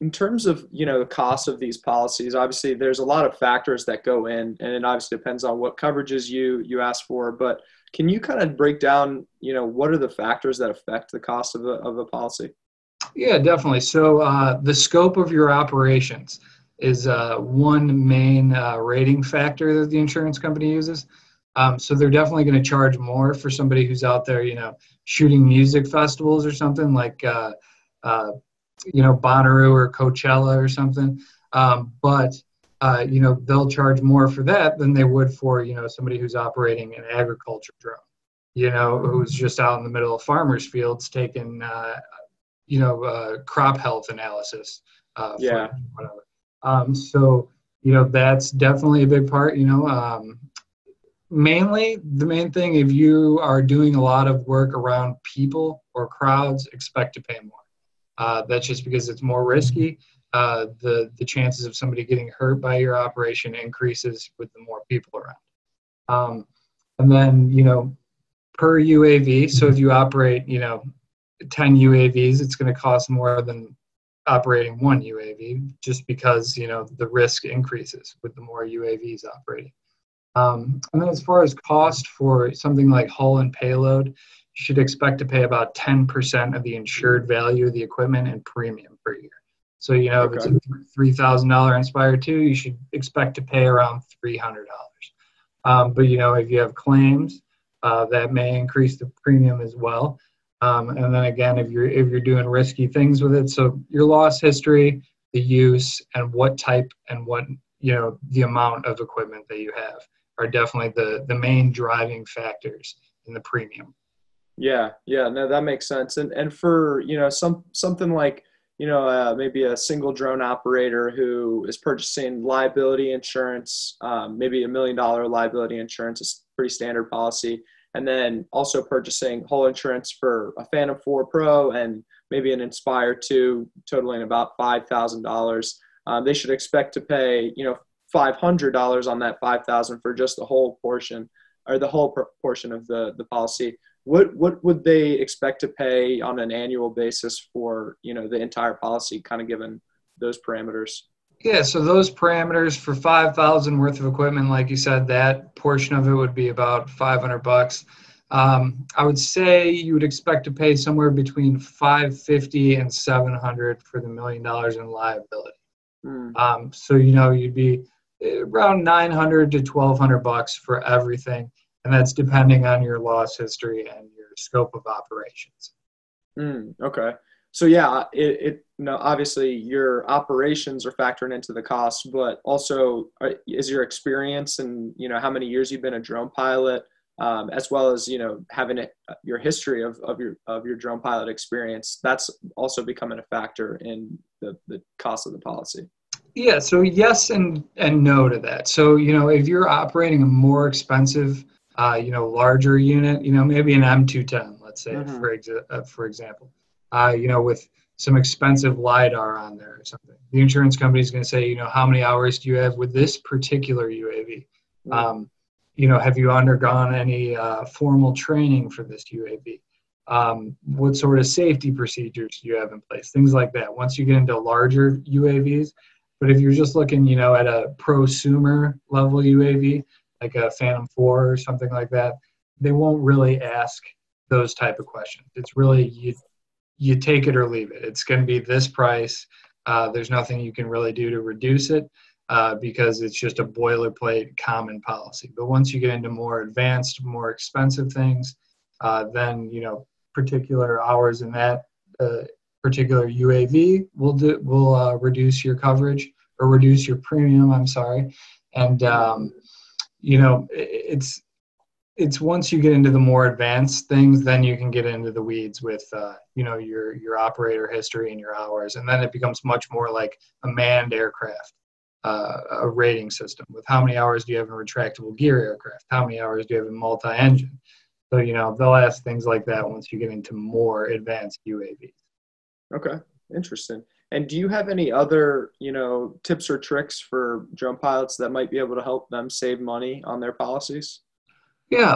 in terms of, the cost of these policies, obviously there's a lot of factors that go in, and it obviously depends on what coverages you ask for. But can you kind of break down, what are the factors that affect the cost of a policy? Yeah, definitely. So the scope of your operations is one main rating factor that the insurance company uses. So they're definitely going to charge more for somebody who's out there, shooting music festivals or something like, Bonnaroo or Coachella or something. But they'll charge more for that than they would for, somebody who's operating an agriculture drone, who's just out in the middle of farmers' fields taking, crop health analysis. Yeah. For whatever. So, that's definitely a big part, mainly the main thing, if you are doing a lot of work around people or crowds, expect to pay more. That's just because it's more risky. The chances of somebody getting hurt by your operation increases with the more people around. And then, per UAV, so if you operate, 10 UAVs, it's going to cost more than operating one UAV, just because, the risk increases with the more UAVs operating. And then as far as cost for something like hull and payload, you should expect to pay about 10% of the insured value of the equipment and premium per year. So, if it's a $3,000 Inspire 2, you should expect to pay around $300. But, if you have claims, that may increase the premium as well. And then again, if you're doing risky things with it, so your loss history, the use, and what type and what, the amount of equipment that you have are definitely the main driving factors in the premium. Yeah, no, that makes sense. And for, something like, maybe a single drone operator who is purchasing liability insurance, maybe $1 million liability insurance is pretty standard policy. And then also purchasing whole insurance for a Phantom 4 Pro and maybe an Inspire 2 totaling about $5,000. They should expect to pay, $500 on that $5,000 for just the whole portion, or the whole portion of the policy. What would they expect to pay on an annual basis for, the entire policy, kind of given those parameters? Yeah, so those parameters for $5,000 worth of equipment, like you said, that portion of it would be about $500. I would say you would expect to pay somewhere between $550 and $700 for the $1 million in liability. So you'd be around $900 to $1,200 for everything, and that's depending on your loss history and your scope of operations. Okay. So yeah, obviously your operations are factoring into the cost, but also is your experience and, how many years you've been a drone pilot, as well as, having your history of your drone pilot experience, that's also becoming a factor in the cost of the policy. Yeah. So yes and no to that. So, if you're operating a more expensive, larger unit, maybe an M210, let's say, for example, with some expensive LiDAR on there or something. The insurance company is going to say, how many hours do you have with this particular UAV? Have you undergone any formal training for this UAV? What sort of safety procedures do you have in place? Things like that. Once you get into larger UAVs, but if you're just looking, at a prosumer level UAV, like a Phantom 4 or something like that, they won't really ask those type of questions. It's really you take it or leave it. It's going to be this price. There's nothing you can really do to reduce it because it's just a boilerplate common policy. But once you get into more advanced, more expensive things, then particular hours in that particular UAV will reduce your coverage or reduce your premium. I'm sorry, and it's once you get into the more advanced things, then you can get into the weeds with, your operator history and your hours. And then it becomes much more like a manned aircraft, a rating system with how many hours do you have in retractable gear aircraft? How many hours do you have in multi-engine? So, they'll ask things like that once you get into more advanced UAVs. Okay. Interesting. And do you have any other, tips or tricks for drone pilots that might be able to help them save money on their policies? Yeah,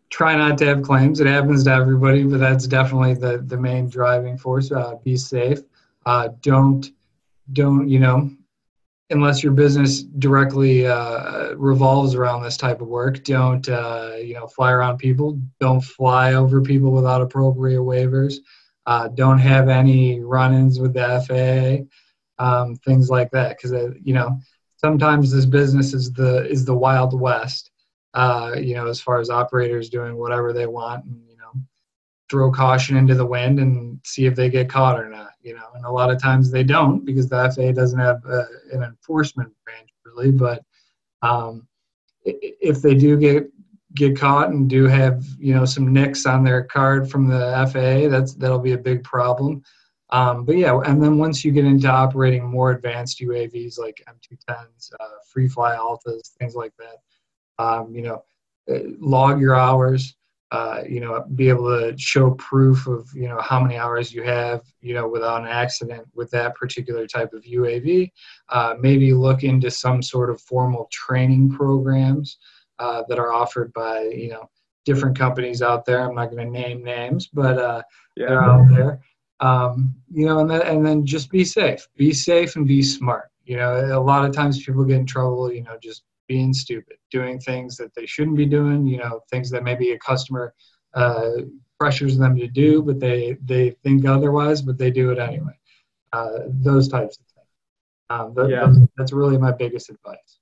try not to have claims. It happens to everybody, but that's definitely the main driving force. Be safe. Don't, unless your business directly revolves around this type of work, don't, fly around people. Don't fly over people without appropriate waivers. Don't have any run-ins with the FAA, things like that. Because, sometimes this business is the Wild West, as far as operators doing whatever they want and, throw caution into the wind and see if they get caught or not, and a lot of times they don't because the FAA doesn't have an enforcement branch really, but if they do get caught and do have, some nicks on their card from the FAA, that'll be a big problem. But yeah, and then once you get into operating more advanced UAVs like M210s, free fly alphas, things like that, log your hours, be able to show proof of, how many hours you have, without an accident with that particular type of UAV. Maybe look into some sort of formal training programs that are offered by, different companies out there. I'm not going to name names, but they're out there. And then just be safe and be smart. A lot of times people get in trouble, just being stupid, doing things that they shouldn't be doing, things that maybe a customer pressures them to do, but they think otherwise, but they do it anyway. Those types of things. That's really my biggest advice.